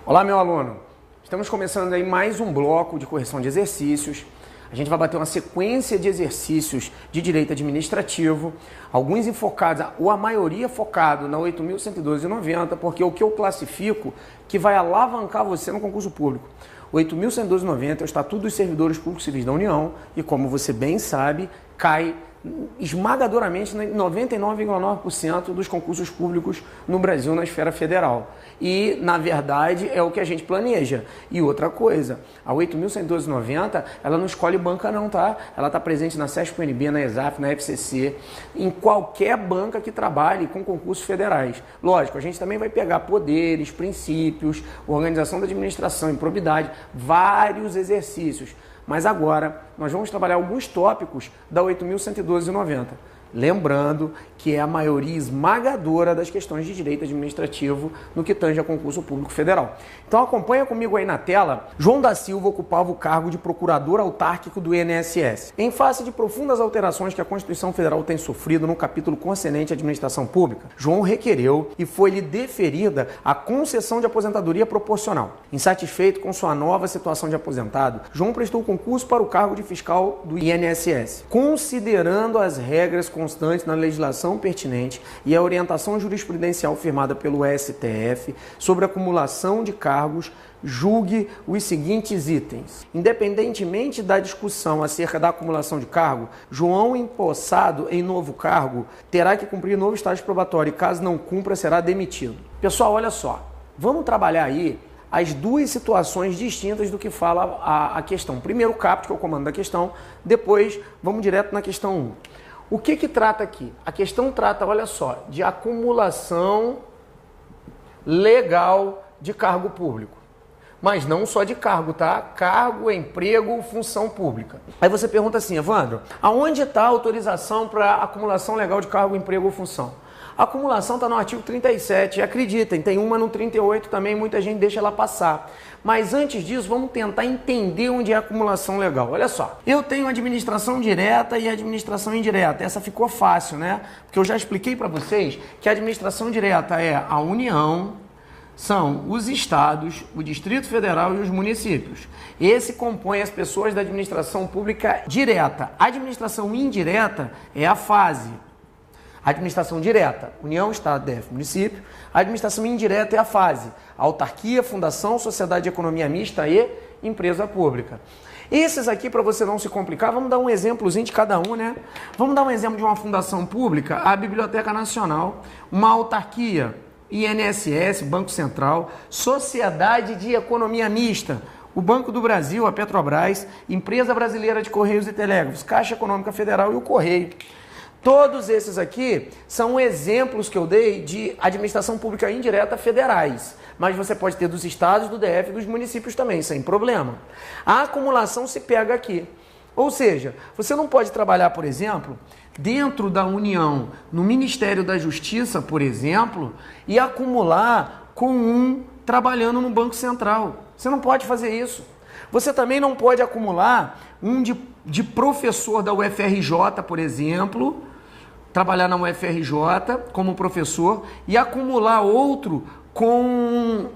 Olá, meu aluno. Estamos começando aí mais um bloco de correção de exercícios. A gente vai bater uma sequência de exercícios de direito administrativo, alguns enfocados, ou a maioria focado na 8.112,90, porque é o que eu classifico que vai alavancar você no concurso público. 8.112,90 é o Estatuto dos Servidores Públicos Civis da União e, como você bem sabe, cai esmagadoramente em 99,9% dos concursos públicos no Brasil na esfera federal. E, na verdade, é o que a gente planeja. E outra coisa, a 8.112,90, ela não escolhe banca não, tá? Ela está presente na CESP-UNB, na ESAF, na FCC, em qualquer banca que trabalhe com concursos federais. Lógico, a gente também vai pegar poderes, princípios, organização da administração, improbidade, vários exercícios. Mas agora nós vamos trabalhar alguns tópicos da 8.112,90. Lembrando que é a maioria esmagadora das questões de direito administrativo no que tange a concurso público federal. Então acompanha comigo aí na tela. João da Silva ocupava o cargo de procurador autárquico do INSS. Em face de profundas alterações que a Constituição Federal tem sofrido no capítulo concernente à administração pública, João requereu e foi-lhe deferida a concessão de aposentadoria proporcional. Insatisfeito com sua nova situação de aposentado, João prestou concurso para o cargo de fiscal do INSS, considerando as regras constantes na legislação pertinente e a orientação jurisprudencial firmada pelo STF sobre acumulação de cargos, julgue os seguintes itens. Independentemente da discussão acerca da acumulação de cargo, João, empossado em novo cargo, terá que cumprir novo estágio probatório e, caso não cumpra, será demitido. Pessoal, olha só, vamos trabalhar aí as duas situações distintas do que fala a questão. Primeiro o caput, que é o comando da questão, depois vamos direto na questão 1. O que trata aqui? A questão trata, olha só, de acumulação legal de cargo público. Mas não só de cargo, tá? Cargo, emprego, função pública. Aí você pergunta assim, Evandro, aonde está a autorização para acumulação legal de cargo, emprego ou função? A acumulação está no artigo 37, e acreditem, tem uma no 38 também, muita gente deixa ela passar. Mas antes disso, vamos tentar entender onde é a acumulação legal. Olha só, eu tenho administração direta e administração indireta. Essa ficou fácil, né? Porque eu já expliquei para vocês que a administração direta é a União, são os estados, o Distrito Federal e os municípios. Esse compõe as pessoas da administração pública direta. A administração indireta é a fase. Administração direta, União, Estado, DF, município. A administração indireta é a fase, autarquia, fundação, sociedade de economia mista e empresa pública. Esses aqui, para você não se complicar, vamos dar um exemplozinho de cada um, né? Vamos dar um exemplo de uma fundação pública, a Biblioteca Nacional, uma autarquia, INSS, Banco Central, Sociedade de Economia Mista, o Banco do Brasil, a Petrobras, Empresa Brasileira de Correios e Telégrafos, Caixa Econômica Federal e o Correio. Todos esses aqui são exemplos que eu dei de administração pública indireta federais, mas você pode ter dos estados, do DF e dos municípios também, sem problema. A acumulação se pega aqui. Ou seja, você não pode trabalhar, por exemplo, dentro da União, no Ministério da Justiça, por exemplo, e acumular com um trabalhando no Banco Central. Você não pode fazer isso. Você também não pode acumular um de professor da UFRJ, por exemplo, trabalhar na UFRJ como professor e acumular outro com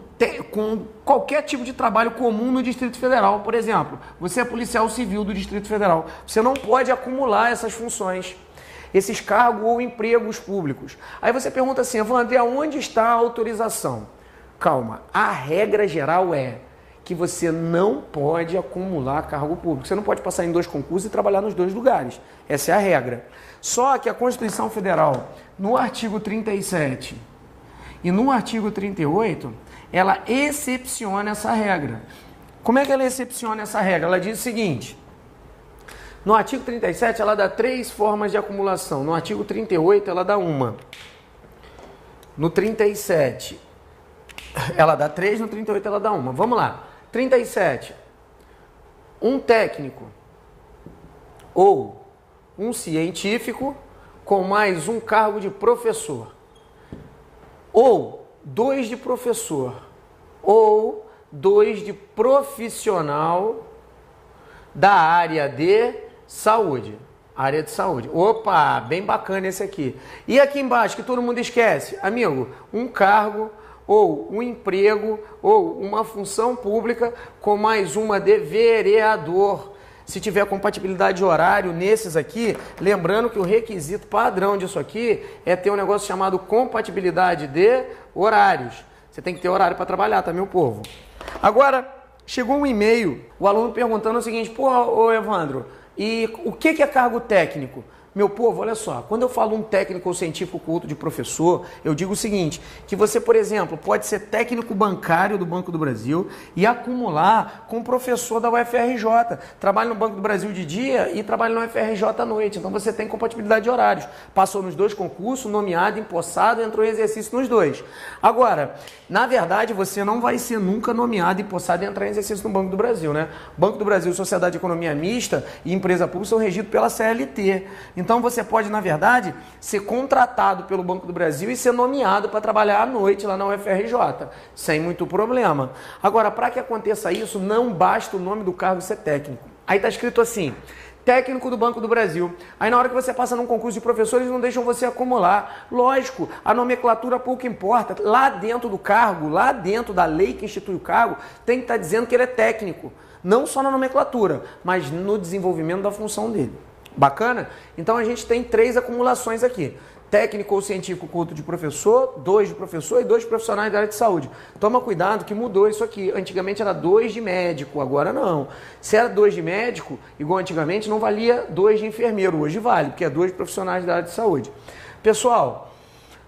qualquer tipo de trabalho comum no Distrito Federal. Por exemplo, você é policial civil do Distrito Federal. Você não pode acumular essas funções, esses cargos ou empregos públicos. Aí você pergunta assim, Evandro, onde está a autorização? Calma, a regra geral é que você não pode acumular cargo público. Você não pode passar em 2 concursos e trabalhar nos 2 lugares. Essa é a regra. Só que a Constituição Federal, no artigo 37 e no artigo 38, ela excepciona essa regra. Como é que ela excepciona essa regra? Ela diz o seguinte, no artigo 37 ela dá 3 formas de acumulação, no artigo 38 ela dá uma, no 37 ela dá 3, no 38 ela dá uma. Vamos lá. 37. Um técnico ou um científico com mais um cargo de professor. Ou 2 de professor. Ou 2 de profissional da área de saúde. Área de saúde. Opa, bem bacana esse aqui. E aqui embaixo, que todo mundo esquece, amigo, um cargo ou um emprego, ou uma função pública com mais uma de vereador. Se tiver compatibilidade de horário nesses aqui, lembrando que o requisito padrão disso aqui é ter um negócio chamado compatibilidade de horários. Você tem que ter horário para trabalhar, tá, meu povo? Agora, chegou um e-mail, o aluno perguntando o seguinte: pô, ô Evandro, e o que é cargo técnico? Meu povo, olha só, quando eu falo um técnico ou científico culto de professor, eu digo o seguinte, que você, por exemplo, pode ser técnico bancário do Banco do Brasil e acumular com professor da UFRJ. Trabalha no Banco do Brasil de dia e trabalha na UFRJ à noite. Então você tem compatibilidade de horários. Passou nos dois concursos, nomeado, empossado, entrou em exercício nos dois. Agora, na verdade, você não vai ser nunca nomeado, empossado e entrar em exercício no Banco do Brasil, né? Banco do Brasil, Sociedade de Economia Mista e Empresa Pública são regidos pela CLT. Então você pode, na verdade, ser contratado pelo Banco do Brasil e ser nomeado para trabalhar à noite lá na UFRJ, sem muito problema. Agora, para que aconteça isso, não basta o nome do cargo ser técnico. Aí está escrito assim: técnico do Banco do Brasil. Aí na hora que você passa num concurso de professores, não deixam você acumular. Lógico, a nomenclatura pouco importa. Lá dentro do cargo, lá dentro da lei que institui o cargo, tem que estar dizendo que ele é técnico. Não só na nomenclatura, mas no desenvolvimento da função dele. Bacana? Então a gente tem 3 acumulações aqui. Técnico ou científico culto de professor, 2 de professor e 2 profissionais da área de saúde. Toma cuidado que mudou isso aqui. Antigamente era 2 de médico, agora não. Se era 2 de médico, igual antigamente, não valia 2 de enfermeiro. Hoje vale, porque é 2 profissionais da área de saúde. Pessoal,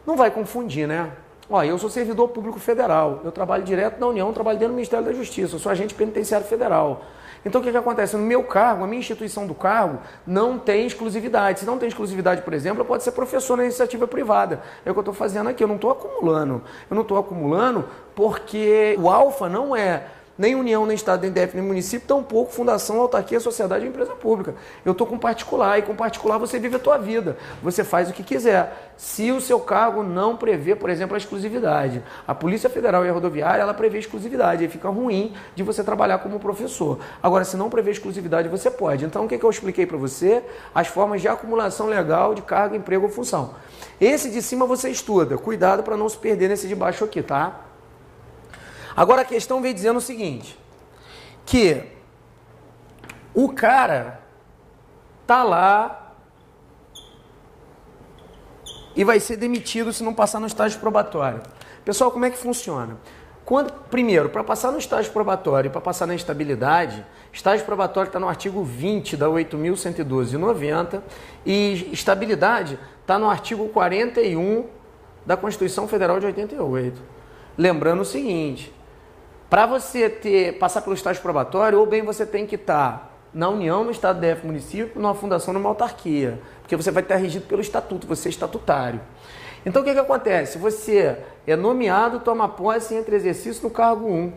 não vai confundir, né? Ó, eu sou servidor público federal. Eu trabalho direto na União, trabalho dentro do Ministério da Justiça. Eu sou agente penitenciário federal. Então, o que acontece? No meu cargo, a minha instituição do cargo não tem exclusividade. Se não tem exclusividade, por exemplo, eu posso ser professor na iniciativa privada. É o que eu estou fazendo aqui, eu não estou acumulando. Eu não estou acumulando porque o alfa não é nem União, nem Estado, nem DF, nem município, tampouco fundação, autarquia, sociedade ou empresa pública. Eu estou com particular, e com particular você vive a tua vida. Você faz o que quiser. Se o seu cargo não prevê, por exemplo, a exclusividade. A Polícia Federal e a Rodoviária, ela prevê exclusividade, aí fica ruim de você trabalhar como professor. Agora, se não prevê exclusividade, você pode. Então, o que eu expliquei para você? As formas de acumulação legal de cargo, emprego ou função. Esse de cima você estuda. Cuidado para não se perder nesse de baixo aqui, tá? Agora a questão vem dizendo o seguinte, que o cara tá lá e vai ser demitido se não passar no estágio probatório. Pessoal, como é que funciona? Primeiro, para passar no estágio probatório e para passar na estabilidade, estágio probatório está no artigo 20 da 8.112/90 e estabilidade está no artigo 41 da Constituição Federal de 88. Lembrando o seguinte, para você passar pelo estágio probatório, ou bem você tem que estar na União, no Estado, DF, município, numa fundação, numa autarquia, porque você vai estar regido pelo estatuto, você é estatutário. Então o que acontece? Você é nomeado, toma posse, entra em exercício no cargo 1.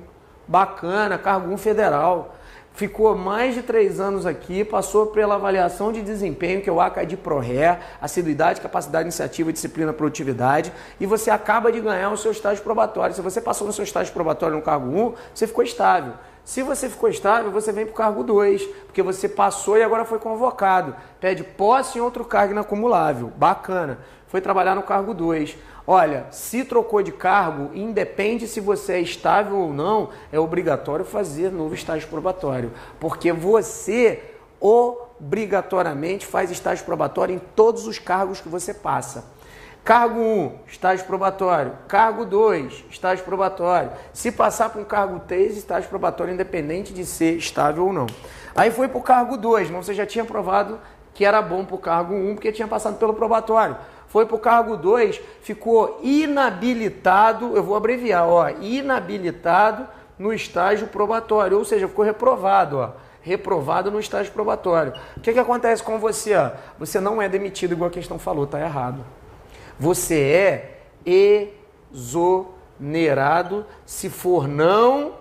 Bacana, cargo 1 federal. Ficou mais de 3 anos aqui, passou pela avaliação de desempenho, que é o ACAD-PRORRE, assiduidade, capacidade, iniciativa, disciplina, produtividade, e você acaba de ganhar o seu estágio probatório. Se você passou no seu estágio probatório no cargo 1, você ficou estável. Se você ficou estável, você vem para o cargo 2, porque você passou e agora foi convocado. Pede posse em outro cargo inacumulável. Bacana. Foi trabalhar no cargo 2. Olha, se trocou de cargo, independe se você é estável ou não, é obrigatório fazer novo estágio probatório. Porque você obrigatoriamente faz estágio probatório em todos os cargos que você passa. Cargo 1, estágio probatório. Cargo 2, estágio probatório. Se passar para um cargo 3, estágio probatório independente de ser estável ou não. Aí foi para o cargo 2, mas você já tinha provado que era bom para o cargo 1 porque tinha passado pelo probatório. Foi para o cargo 2, ficou inabilitado, eu vou abreviar, ó, inabilitado no estágio probatório, ou seja, ficou reprovado, ó, reprovado no estágio probatório. O que acontece com você? Ó? Você não é demitido igual a questão falou, tá errado. Você é exonerado se for não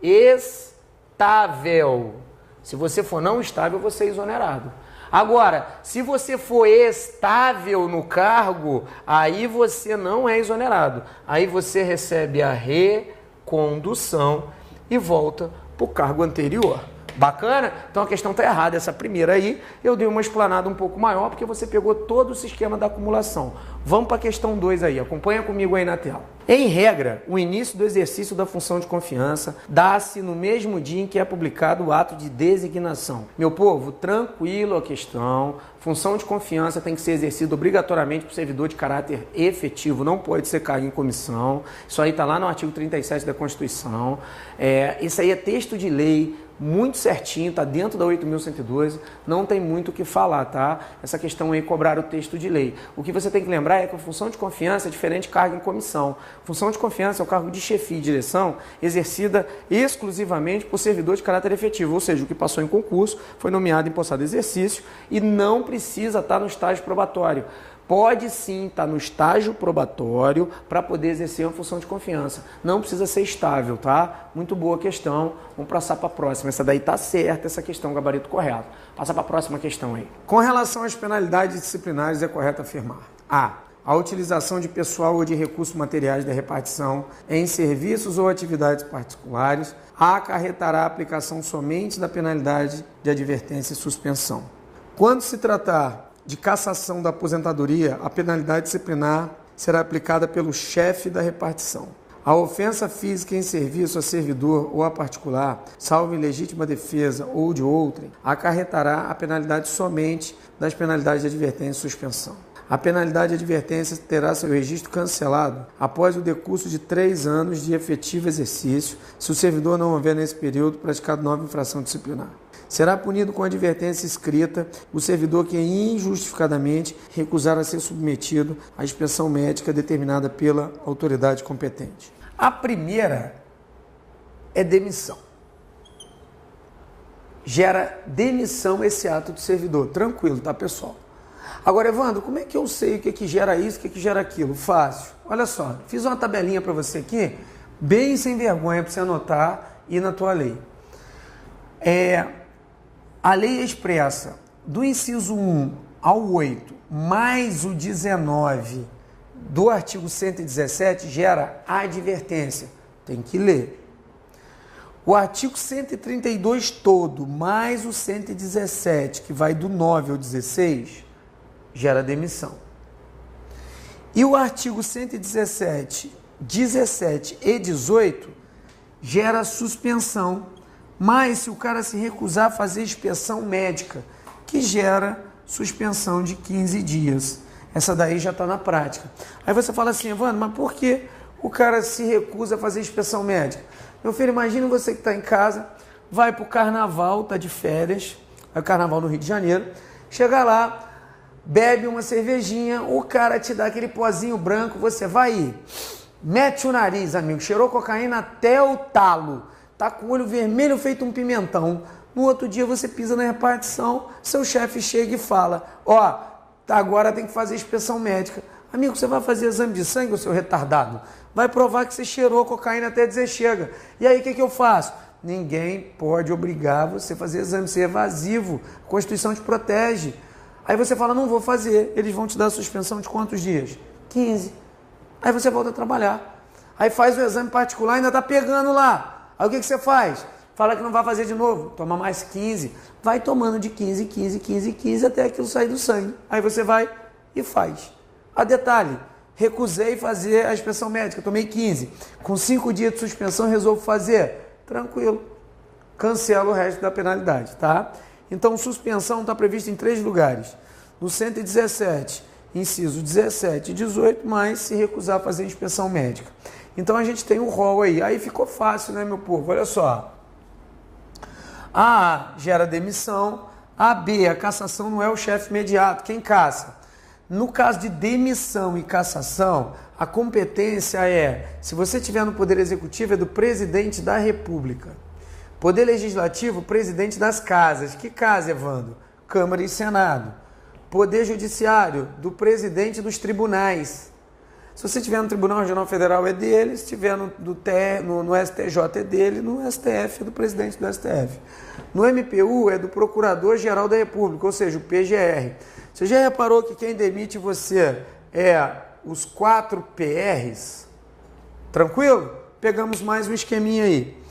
estável. Se você for não estável, você é exonerado. Agora, se você for estável no cargo, aí você não é exonerado. Aí você recebe a recondução e volta para o cargo anterior. Bacana? Então a questão está errada. Essa primeira aí, eu dei uma explanada um pouco maior, porque você pegou todo o sistema da acumulação. Vamos para a questão 2 aí. Acompanha comigo aí na tela. Em regra, o início do exercício da função de confiança dá-se no mesmo dia em que é publicado o ato de designação. Meu povo, tranquilo a questão. Função de confiança tem que ser exercida obrigatoriamente por servidor de caráter efetivo, não pode ser cargo em comissão. Isso aí está lá no artigo 37 da Constituição. Isso aí é texto de lei, muito certinho, está dentro da 8.112, não tem muito o que falar, tá? Essa questão aí, cobrar o texto de lei. O que você tem que lembrar é que a função de confiança é diferente de cargo em comissão. Função de confiança é o cargo de chefia e direção exercida exclusivamente por servidor de caráter efetivo, ou seja, o que passou em concurso, foi nomeado em possado exercício e não precisa estar no estágio probatório. Pode sim estar no estágio probatório para poder exercer uma função de confiança. Não precisa ser estável, tá? Muito boa questão. Vamos passar para a próxima. Essa daí tá certa, essa questão, gabarito correto. Passa para a próxima questão aí. Com relação às penalidades disciplinares, é correto afirmar: a utilização de pessoal ou de recursos materiais da repartição em serviços ou atividades particulares acarretará a aplicação somente da penalidade de advertência e suspensão. Quando se tratar de cassação da aposentadoria, a penalidade disciplinar será aplicada pelo chefe da repartição. A ofensa física em serviço a servidor ou a particular, salvo em legítima defesa ou de outrem, acarretará a penalidade somente das penalidades de advertência e suspensão. A penalidade de advertência terá seu registro cancelado após o decurso de 3 anos de efetivo exercício, se o servidor não houver nesse período praticado nova infração disciplinar. Será punido com advertência escrita o servidor que injustificadamente recusar a ser submetido à inspeção médica determinada pela autoridade competente. A primeira é demissão. Gera demissão esse ato do servidor. Tranquilo, tá, pessoal? Agora, Evandro, como é que eu sei o que gera isso, o que gera aquilo? Fácil. Olha só, fiz uma tabelinha para você aqui, bem sem vergonha, para você anotar e ir na tua lei. A lei expressa do inciso 1 ao 8 mais o 19 do artigo 117 gera advertência. Tem que ler. O artigo 132 todo mais o 117, que vai do 9 ao 16, gera demissão. E o artigo 117, 17 e 18 gera suspensão. Mas se o cara se recusar a fazer inspeção médica, que gera suspensão de 15 dias. Essa daí já está na prática. Aí você fala assim: Evandro, mas por que o cara se recusa a fazer inspeção médica? Meu filho, imagina você que está em casa, vai para o carnaval, está de férias, é o carnaval no Rio de Janeiro, chega lá, bebe uma cervejinha, o cara te dá aquele pozinho branco, você vai ir, mete o nariz, amigo, cheirou cocaína até o talo, tá com o olho vermelho feito um pimentão. No outro dia você pisa na repartição, seu chefe chega e fala: agora tem que fazer inspeção médica. Amigo, você vai fazer exame de sangue, o seu retardado? Vai provar que você cheirou cocaína até dizer chega. E aí o que eu faço? Ninguém pode obrigar você a fazer exame, você é evasivo, a Constituição te protege. Aí você fala: não vou fazer. Eles vão te dar suspensão de quantos dias? 15. Aí você volta a trabalhar. Aí faz o exame particular e ainda tá pegando lá. Aí o que você faz? Fala que não vai fazer de novo, toma mais 15, vai tomando de 15, 15, 15, 15 até aquilo sair do sangue. Aí você vai e faz. A detalhe, recusei fazer a inspeção médica, tomei 15, com 5 dias de suspensão resolvo fazer, tranquilo, cancela o resto da penalidade, tá? Então, suspensão está prevista em 3 lugares, no 117, inciso 17 e 18, mas se recusar a fazer a inspeção médica. Então a gente tem o rol aí ficou fácil, né, meu povo? Olha só, A gera demissão, a B, a cassação não é o chefe imediato, quem caça? No caso de demissão e cassação, a competência se você estiver no Poder Executivo, é do Presidente da República. Poder Legislativo, Presidente das Casas. Que casa, Evandro? Câmara e Senado. Poder Judiciário, do Presidente dos Tribunais. Se você estiver no Tribunal Regional Federal é dele, se estiver no STJ é dele, no STF é do presidente do STF. No MPU é do Procurador-Geral da República, ou seja, o PGR. Você já reparou que quem demite você é os 4 PRs? Tranquilo? Pegamos mais um esqueminha aí.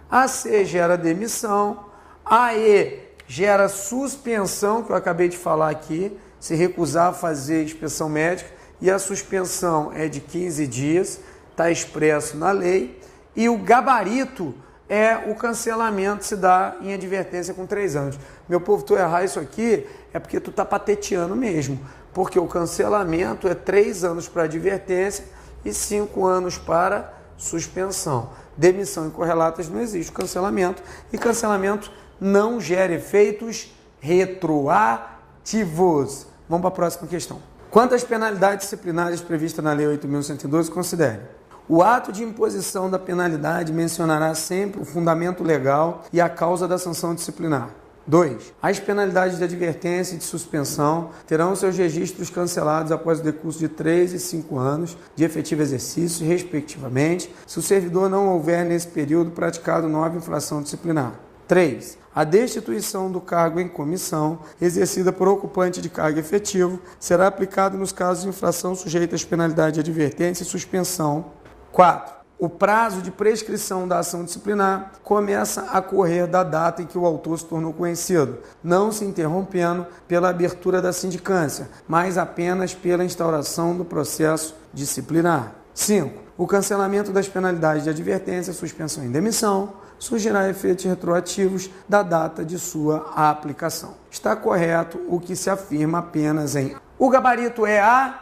A C gera demissão, a E gera suspensão, que eu acabei de falar aqui, se recusar a fazer inspeção médica, e a suspensão é de 15 dias, está expresso na lei. E o gabarito é o cancelamento, se dá em advertência com 3 anos. Meu povo, tu errar isso aqui é porque tu está pateteando mesmo, porque o cancelamento é 3 anos para advertência e 5 anos para suspensão. Demissão e correlatas não existe cancelamento, e cancelamento não gera efeitos retroativos. Vamos para a próxima questão. Quanto às penalidades disciplinares previstas na Lei 8.112, considere: o ato de imposição da penalidade mencionará sempre o fundamento legal e a causa da sanção disciplinar. 2. As penalidades de advertência e de suspensão terão seus registros cancelados após o decurso de 3 e 5 anos de efetivo exercício, respectivamente, se o servidor não houver nesse período praticado nova infração disciplinar. 3. A destituição do cargo em comissão, exercida por ocupante de cargo efetivo, será aplicada nos casos de infração sujeita às penalidades de advertência e suspensão. 4. O prazo de prescrição da ação disciplinar começa a correr da data em que o autor se tornou conhecido, não se interrompendo pela abertura da sindicância, mas apenas pela instauração do processo disciplinar. 5. O cancelamento das penalidades de advertência, suspensão e demissão surgirá efeitos retroativos da data de sua aplicação. Está correto o que se afirma apenas em... O gabarito é a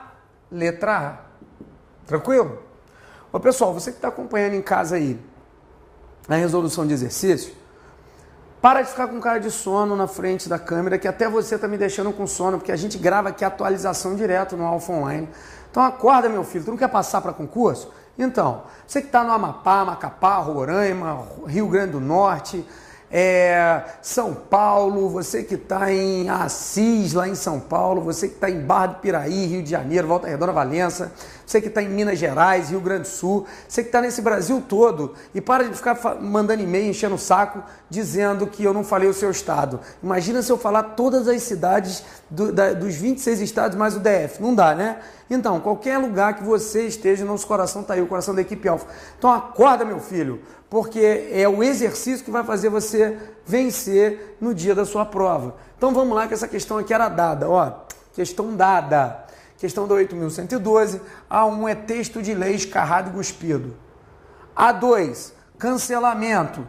letra A. Tranquilo? Ô pessoal, você que está acompanhando em casa aí a resolução de exercício, para de ficar com cara de sono na frente da câmera, que até você está me deixando com sono, porque a gente grava aqui a atualização direto no Alfa Online. Então acorda, meu filho, tu não quer passar para concurso? Então, você que está no Amapá, Macapá, Roraima, Rio Grande do Norte, São Paulo, você que está em Assis, lá em São Paulo, você que está em Barra do Piraí, Rio de Janeiro, Volta Redonda, Valença, você que está em Minas Gerais, Rio Grande do Sul, você que está nesse Brasil todo, e para de ficar mandando e-mail, enchendo o saco, dizendo que eu não falei o seu estado. Imagina se eu falar todas as cidades dos 26 estados mais o DF. Não dá, né? Então, qualquer lugar que você esteja, nosso coração está aí, o coração da equipe Alfa. Então acorda, meu filho, porque é o exercício que vai fazer você vencer no dia da sua prova. Então vamos lá, que essa questão aqui era dada, ó, questão dada. Questão da 8.112, A1 é texto de lei escarrado e cuspido. A2, cancelamento,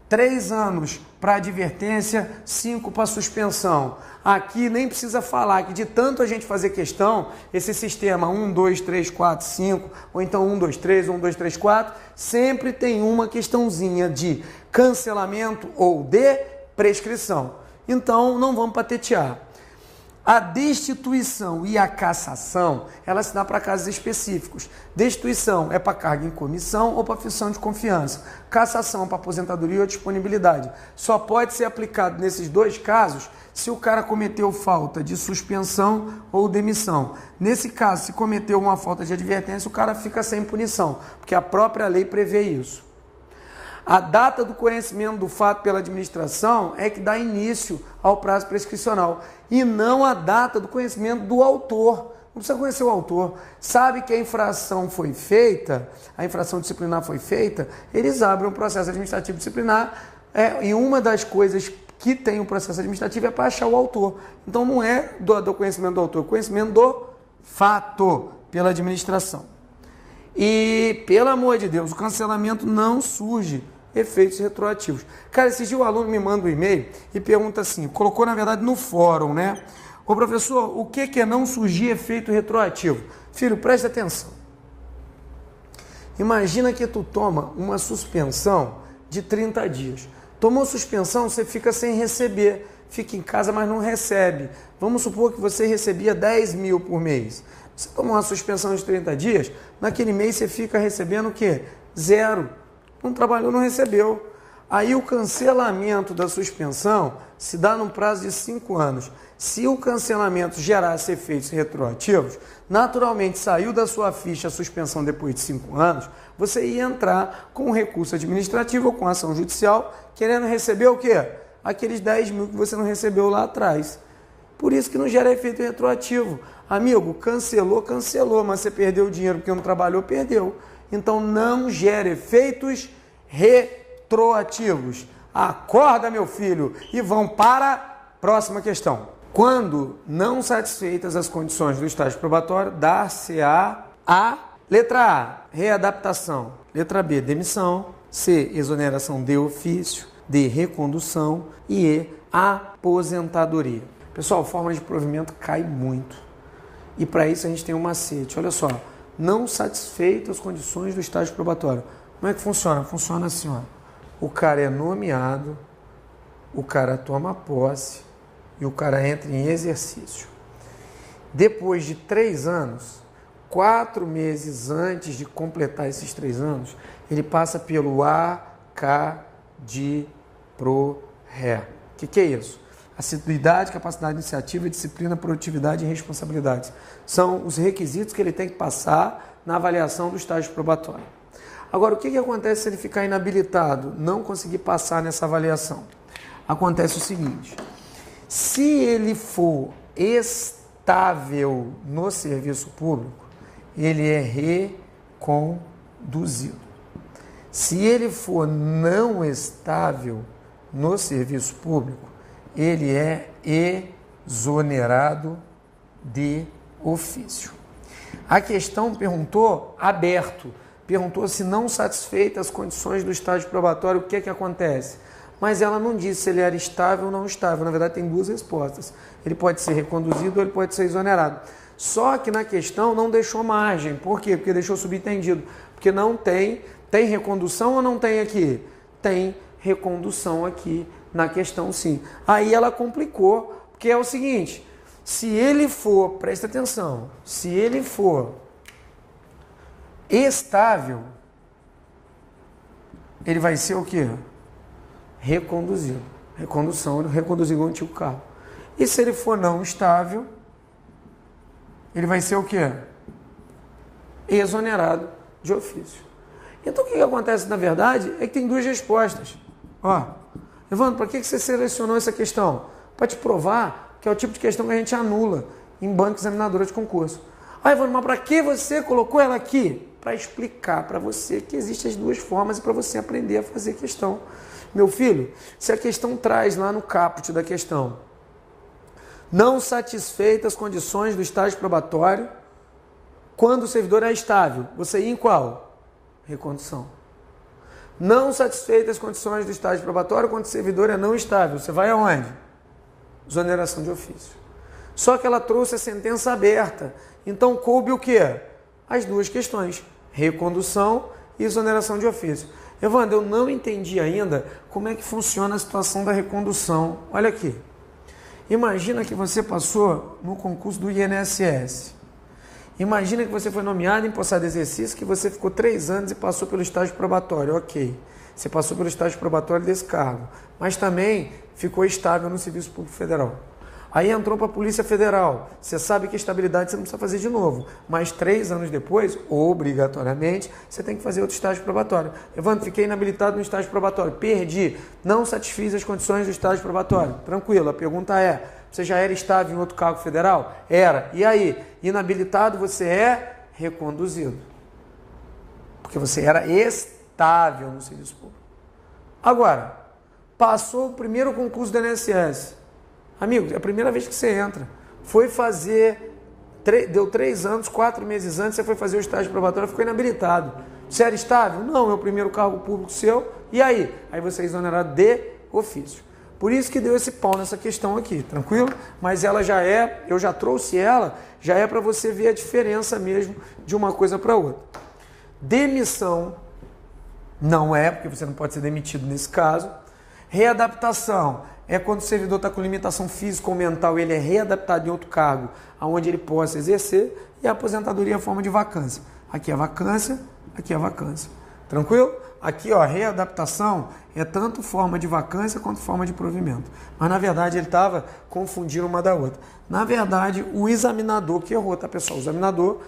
3 anos para advertência, 5 para suspensão. Aqui nem precisa falar que de tanto a gente fazer questão, esse sistema 1, 2, 3, 4, 5, ou então 1, 2, 3, 1, 2, 3, 4, sempre tem uma questãozinha de cancelamento ou de prescrição. Então não vamos patetear. A destituição e a cassação, ela se dá para casos específicos. Destituição é para cargo em comissão ou para função de confiança. Cassação para aposentadoria ou disponibilidade. Só pode ser aplicado nesses 2 casos se o cara cometeu falta de suspensão ou demissão. Nesse caso, se cometeu uma falta de advertência, o cara fica sem punição, porque a própria lei prevê isso. A data do conhecimento do fato pela administração é que dá início ao prazo prescricional e não a data do conhecimento do autor. Não precisa conhecer o autor. Sabe que a infração foi feita, a infração disciplinar foi feita, eles abrem um processo administrativo disciplinar e uma das coisas que tem o processo administrativo é para achar o autor. Então não é do conhecimento do autor, é conhecimento do fato pela administração. E, pelo amor de Deus, o cancelamento não surge efeitos retroativos. Cara, esse dia o aluno me manda um e-mail e pergunta assim, colocou na verdade no fórum, né? Ô professor, o que é não surgir efeito retroativo? Filho, presta atenção. Imagina que tu toma uma suspensão de 30 dias. Tomou suspensão, você fica sem receber. Fica em casa, mas não recebe. Vamos supor que você recebia 10 mil por mês. Você tomou uma suspensão de 30 dias, naquele mês você fica recebendo o quê? 0. Não trabalhou, não recebeu. Aí o cancelamento da suspensão se dá num prazo de 5 anos. Se o cancelamento gerasse efeitos retroativos, naturalmente saiu da sua ficha a suspensão depois de 5 anos, você ia entrar com um recurso administrativo ou com ação judicial, querendo receber o quê? Aqueles 10 mil que você não recebeu lá atrás. Por isso que não gera efeito retroativo. Amigo, cancelou, mas você perdeu o dinheiro porque não trabalhou, perdeu. Então não gera efeitos retroativos. Acorda, meu filho, e vão para a próxima questão. Quando não satisfeitas as condições do estágio probatório, dar-se-á a Letra A, readaptação. Letra B, demissão. C, exoneração de ofício. D, recondução. E E, aposentadoria. Pessoal, forma de provimento cai muito. E para isso a gente tem um macete. Olha só, não satisfeito as condições do estágio probatório. Como é que funciona? Funciona assim, ó. O cara é nomeado, o cara toma posse e o cara entra em exercício. Depois de 3 anos, 4 meses antes de completar esses 3 anos, ele passa pelo ACADPRORE. O que é isso? Assiduidade, capacidade iniciativa, disciplina, produtividade e responsabilidade. São os requisitos que ele tem que passar na avaliação do estágio probatório. Agora, o que acontece se ele ficar inabilitado, não conseguir passar nessa avaliação? Acontece o seguinte, se ele for estável no serviço público, ele é reconduzido. Se ele for não estável no serviço público, ele é exonerado de ofício. A questão perguntou aberto, perguntou se não satisfeitas as condições do estágio probatório, o que acontece? Mas ela não disse se ele era estável ou não estável. Na verdade, tem 2 respostas. Ele pode ser reconduzido ou ele pode ser exonerado. Só que na questão não deixou margem. Por quê? Porque deixou subentendido. Porque não tem recondução ou não tem aqui? Tem recondução aqui na questão, sim. Aí ela complicou, porque é o seguinte, se ele for, presta atenção, se ele for estável, ele vai ser o quê? Reconduzido. Recondução, reconduzir o antigo cargo. E se ele for não estável, ele vai ser o quê? Exonerado de ofício. Então o que acontece na verdade é que tem 2 respostas. Ó, Evandro, para que você selecionou essa questão? Para te provar que é o tipo de questão que a gente anula em banca examinadora de concurso. Ah, Evandro, mas para que você colocou ela aqui? Para explicar para você que existem as 2 formas e para você aprender a fazer questão. Meu filho, se a questão traz lá no caput da questão, não satisfeitas as condições do estágio probatório, quando o servidor é estável, você ia em qual? Recondução. Não satisfeitas as condições do estágio probatório, quando o servidor é não estável, você vai aonde? Exoneração de ofício. Só que ela trouxe a sentença aberta. Então coube o quê? As 2 questões, recondução e exoneração de ofício. Evandro, eu não entendi ainda como é que funciona a situação da recondução. Olha aqui. Imagina que você passou no concurso do INSS. Imagina que você foi nomeado em possado exercício, que você ficou 3 anos e passou pelo estágio probatório. Ok, você passou pelo estágio probatório desse cargo, mas também ficou estável no Serviço Público Federal. Aí entrou para a Polícia Federal. Você sabe que a estabilidade você não precisa fazer de novo, mas 3 anos depois, obrigatoriamente, você tem que fazer outro estágio probatório. Evandro, fiquei inabilitado no estágio probatório, perdi, não satisfiz as condições do estágio probatório. Tranquilo, a pergunta é, você já era estável em outro cargo federal? Era. E aí? Inabilitado, você é reconduzido. Porque você era estável no serviço público. Agora, passou o primeiro concurso do INSS. Amigo, é a primeira vez que você entra. Foi fazer, deu 3 anos, 4 meses antes, você foi fazer o estágio probatório, ficou inabilitado. Você era estável? Não, é o primeiro cargo público seu. E aí? Aí você é exonerado de ofício. Por isso que deu esse pau nessa questão aqui, tranquilo? Mas ela já é, eu já trouxe ela, já é para você ver a diferença mesmo de uma coisa para outra. Demissão não é, porque você não pode ser demitido nesse caso. Readaptação é quando o servidor está com limitação física ou mental, ele é readaptado em outro cargo, onde ele possa exercer. E a aposentadoria é a forma de vacância. Aqui é vacância, aqui é vacância. Tranquilo? Aqui, ó, readaptação é tanto forma de vacância quanto forma de provimento. Mas, na verdade, ele estava confundindo uma da outra. Na verdade, o examinador que errou, tá, pessoal? O examinador,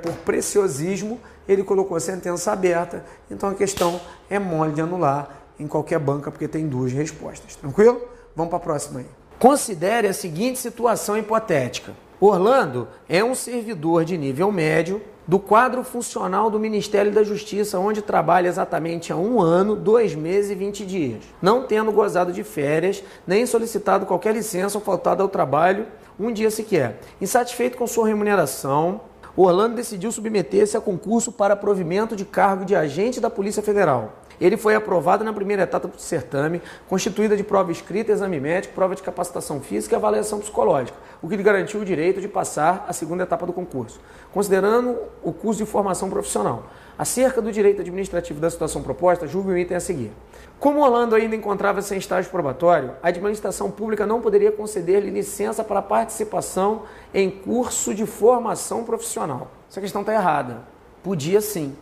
por preciosismo, ele colocou a sentença aberta. Então, a questão é mole de anular em qualquer banca, porque tem 2 respostas. Tranquilo? Vamos para a próxima aí. Considere a seguinte situação hipotética. Orlando é um servidor de nível médio do quadro funcional do Ministério da Justiça, onde trabalha exatamente há 1 ano, 2 meses e 20 dias, não tendo gozado de férias, nem solicitado qualquer licença ou faltado ao trabalho um dia sequer. Insatisfeito com sua remuneração, Orlando decidiu submeter-se a concurso para provimento de cargo de agente da Polícia Federal. Ele foi aprovado na primeira etapa do certame, constituída de prova escrita, exame médico, prova de capacitação física e avaliação psicológica, o que lhe garantiu o direito de passar a segunda etapa do concurso. Considerando o curso de formação profissional, acerca do direito administrativo da situação proposta, julgue o item a seguir. Como Orlando ainda encontrava-se em estágio probatório, a administração pública não poderia conceder-lhe licença para participação em curso de formação profissional. Essa questão está errada. Podia sim.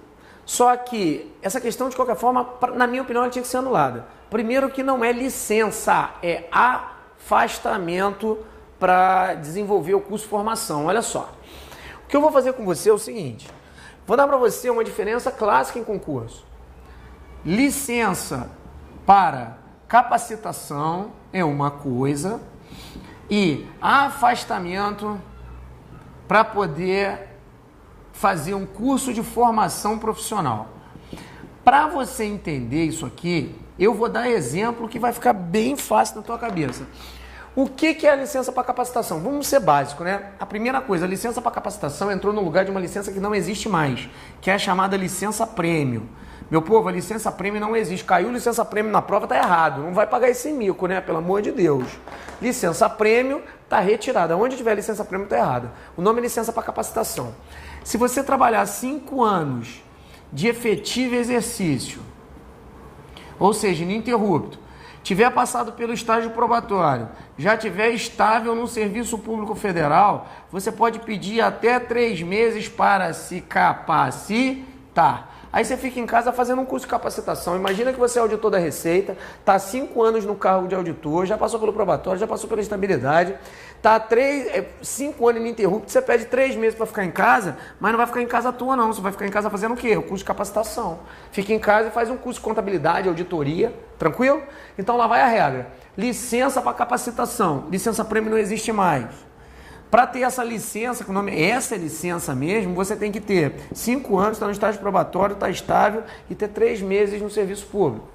Só que essa questão, de qualquer forma, na minha opinião, ela tinha que ser anulada. Primeiro que não é licença, é afastamento para desenvolver o curso de formação. Olha só. O que eu vou fazer com você é o seguinte. Vou dar para você uma diferença clássica em concurso. Licença para capacitação é uma coisa e afastamento para poder fazer um curso de formação profissional. Para você entender isso aqui, eu vou dar exemplo que vai ficar bem fácil na tua cabeça. O que é a licença para capacitação? Vamos ser básico, né? A primeira coisa, a licença para capacitação entrou no lugar de uma licença que não existe mais, que é a chamada licença prêmio. Meu povo, a licença prêmio não existe. Caiu licença prêmio na prova, tá errado. Não vai pagar esse mico, né? Pelo amor de Deus. Licença prêmio tá retirada. Onde tiver licença prêmio tá errado. O nome é licença para capacitação. Se você trabalhar 5 anos de efetivo exercício, ou seja, ininterrupto, tiver passado pelo estágio probatório, já tiver estável no Serviço Público Federal, você pode pedir até 3 meses para se capacitar. Aí você fica em casa fazendo um curso de capacitação. Imagina que você é auditor da Receita, está há 5 anos no cargo de auditor, já passou pelo probatório, já passou pela estabilidade, está 5 anos ininterrupto, você pede 3 meses para ficar em casa, mas não vai ficar em casa à toa não, você vai ficar em casa fazendo o quê? O curso de capacitação. Fica em casa e faz um curso de contabilidade, auditoria, tranquilo? Então lá vai a regra. Licença para capacitação, licença prêmio não existe mais. Para ter essa licença, que o nome é essa licença mesmo, você tem que ter 5 anos, está no estágio probatório, está estável e ter 3 meses no serviço público.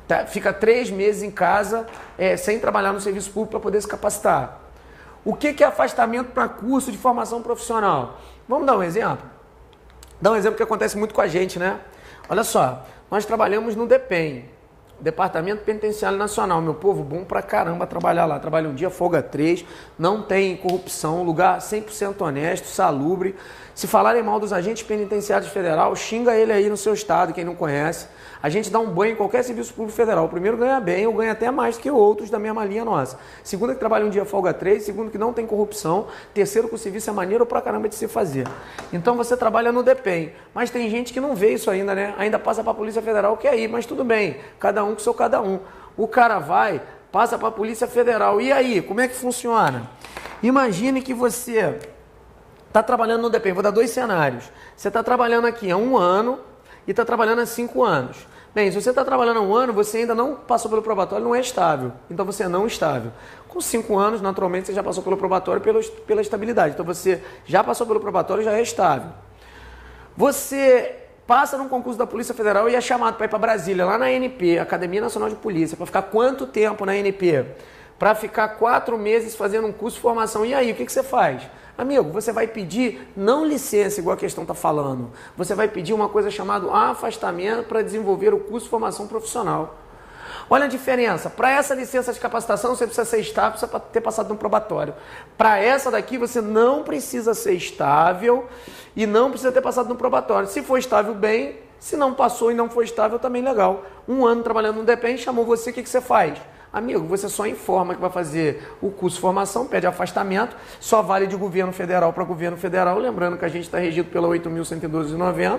Tá? Fica 3 meses em casa sem trabalhar no serviço público para poder se capacitar. O que é afastamento para curso de formação profissional? Vamos dar um exemplo? Dar um exemplo que acontece muito com a gente, né? Olha só, nós trabalhamos no DEPEN, Departamento Penitenciário Nacional, meu povo, bom pra caramba trabalhar lá. Trabalha um dia, folga 3, não tem corrupção, lugar 100% honesto, salubre. Se falarem mal dos agentes penitenciários federal, xinga ele aí no seu estado, quem não conhece. A gente dá um banho em qualquer serviço público federal. O primeiro ganha bem, ou ganha até mais que outros da mesma linha nossa. Segundo, que trabalha um dia, folga 3. Segundo, que não tem corrupção. Terceiro, que o serviço é maneiro pra caramba de se fazer. Então você trabalha no DEPEN. Mas tem gente que não vê isso ainda, né? Ainda passa pra Polícia Federal, que é aí, mas tudo bem. Cada um com seu cada um. O cara vai, passa pra Polícia Federal. E aí, como é que funciona? Imagine que você está trabalhando no DEPEN. Vou dar 2 cenários. Você está trabalhando aqui há 1 ano e está trabalhando há 5 anos. Bem, se você está trabalhando há 1 ano, você ainda não passou pelo probatório, não é estável. Então você é não estável. Com 5 anos, naturalmente, você já passou pelo probatório pela estabilidade. Então você já passou pelo probatório e já é estável. Você passa num concurso da Polícia Federal e é chamado para ir para Brasília, lá na ANP, Academia Nacional de Polícia, para ficar quanto tempo na ANP? Para ficar 4 meses fazendo um curso de formação. E aí, o que você faz? Amigo, você vai pedir não licença, igual a questão está falando. Você vai pedir uma coisa chamada afastamento para desenvolver o curso de formação profissional. Olha a diferença. Para essa licença de capacitação, você precisa ser estável, precisa ter passado no probatório. Para essa daqui, você não precisa ser estável e não precisa ter passado no probatório. Se for estável, bem. Se não passou e não foi estável, também legal. 1 ano trabalhando no DEPEN, chamou você, o que você faz? Amigo, você só informa que vai fazer o curso de formação, pede afastamento, só vale de governo federal para governo federal, lembrando que a gente está regido pela 8.112,90,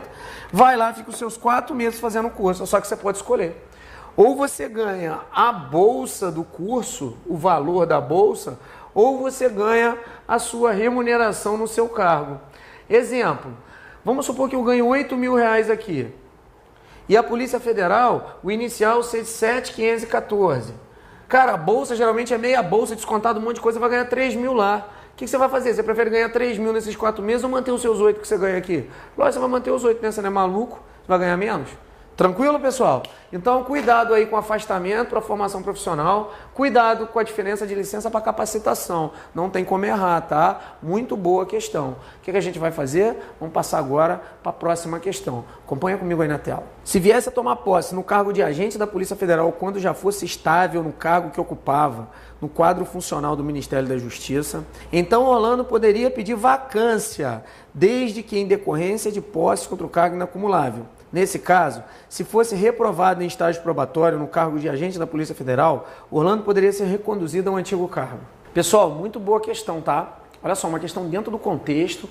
vai lá, fica os seus 4 meses fazendo o curso, só que você pode escolher. Ou você ganha a bolsa do curso, o valor da bolsa, ou você ganha a sua remuneração no seu cargo. Exemplo, vamos supor que eu ganho R$8.000 aqui, e a Polícia Federal, o inicial, 7.514. Cara, a bolsa geralmente é meia bolsa, descontado um monte de coisa, vai ganhar 3.000 lá. O que você vai fazer? Você prefere ganhar 3.000 nesses 4 meses ou manter os seus 8 que você ganha aqui? Lógico, você vai manter os 8, né? Você não é maluco? Você vai ganhar menos? Tranquilo, pessoal? Então, cuidado aí com afastamento para formação profissional, cuidado com a diferença de licença para capacitação. Não tem como errar, tá? Muito boa questão. O que a gente vai fazer? Vamos passar agora para a próxima questão. Acompanha comigo aí na tela. Se viesse a tomar posse no cargo de agente da Polícia Federal quando já fosse estável no cargo que ocupava no quadro funcional do Ministério da Justiça, então Orlando poderia pedir vacância, desde que em decorrência de posse contra o cargo inacumulável. Nesse caso, se fosse reprovado em estágio probatório no cargo de agente da Polícia Federal, Orlando poderia ser reconduzido ao antigo cargo. Pessoal, muito boa questão, tá? Olha só, uma questão dentro do contexto,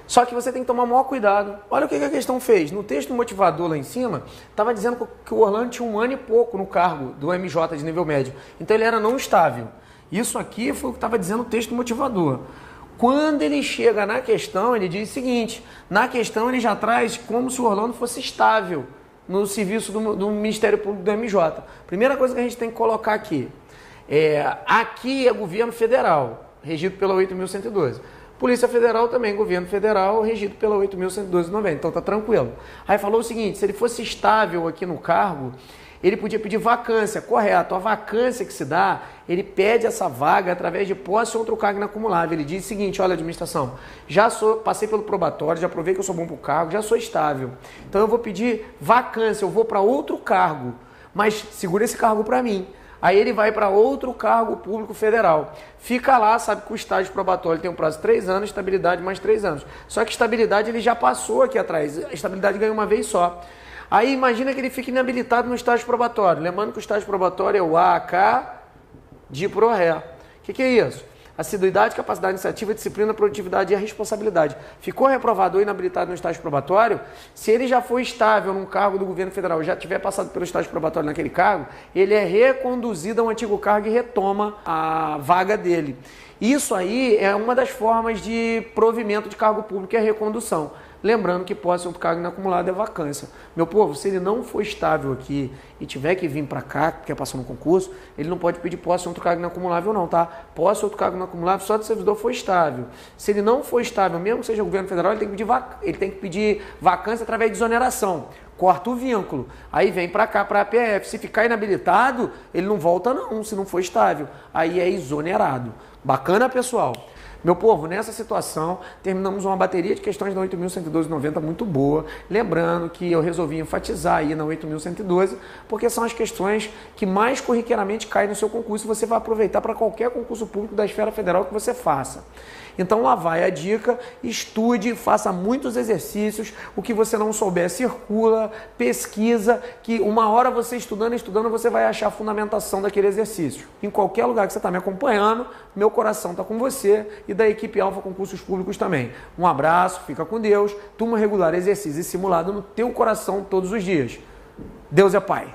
só que você tem que tomar o maior cuidado. Olha o que a questão fez. No texto motivador lá em cima, estava dizendo que o Orlando tinha 1 ano e pouco no cargo do MJ de nível médio. Então ele era não estável. Isso aqui foi o que estava dizendo o texto motivador. Quando ele chega na questão, ele diz o seguinte, na questão ele já traz como se o Orlando fosse estável no serviço do Ministério Público do MJ. Primeira coisa que a gente tem que colocar aqui, aqui é governo federal, regido pela 8.112. Polícia Federal também, governo federal, regido pela 8.112/90, então tá tranquilo. Aí falou o seguinte, se ele fosse estável aqui no cargo, ele podia pedir vacância, correto. A vacância que se dá, ele pede essa vaga através de posse ou outro cargo inacumulável. Ele diz o seguinte, olha, administração, passei pelo probatório, já provei que eu sou bom para o cargo, já sou estável. Então eu vou pedir vacância, eu vou para outro cargo, mas segura esse cargo para mim. Aí ele vai para outro cargo público federal. Fica lá, sabe que o estágio probatório tem um prazo de 3 anos, estabilidade mais 3 anos. Só que estabilidade ele já passou aqui atrás, a estabilidade ganha uma vez só. Aí imagina que ele fique inabilitado no estágio probatório. Lembrando que o estágio probatório é o AK de pró-ré. O que é isso? Assiduidade, capacidade, iniciativa, disciplina, produtividade e a responsabilidade. Ficou reprovado ou inabilitado no estágio probatório, se ele já foi estável num cargo do governo federal, já tiver passado pelo estágio probatório naquele cargo, ele é reconduzido ao antigo cargo e retoma a vaga dele. Isso aí é uma das formas de provimento de cargo público, que é a recondução. Lembrando que posse outro cargo inacumulado é vacância. Meu povo, se ele não for estável aqui e tiver que vir para cá, quer passar no concurso, ele não pode pedir posse outro cargo inacumulável não, tá? Posse outro cargo inacumulável só se o servidor for estável. Se ele não for estável, mesmo que seja o governo federal, ele tem que pedir vacância através de exoneração. Corta o vínculo. Aí vem para cá, para a APF. Se ficar inabilitado, ele não volta não, se não for estável. Aí é exonerado. Bacana, pessoal? Meu povo, nessa situação, terminamos uma bateria de questões da 8.112/90 muito boa. Lembrando que eu resolvi enfatizar aí na 8.112, porque são as questões que mais corriqueiramente caem no seu concurso e você vai aproveitar para qualquer concurso público da esfera federal que você faça. Então lá vai a dica, estude, faça muitos exercícios, o que você não souber circula, pesquisa, que uma hora você estudando, você vai achar a fundamentação daquele exercício. Em qualquer lugar que você está me acompanhando, meu coração está com você e da equipe Alfa Concursos Públicos também. Um abraço, fica com Deus, turma regular, exercício e simulado no teu coração todos os dias. Deus é Pai.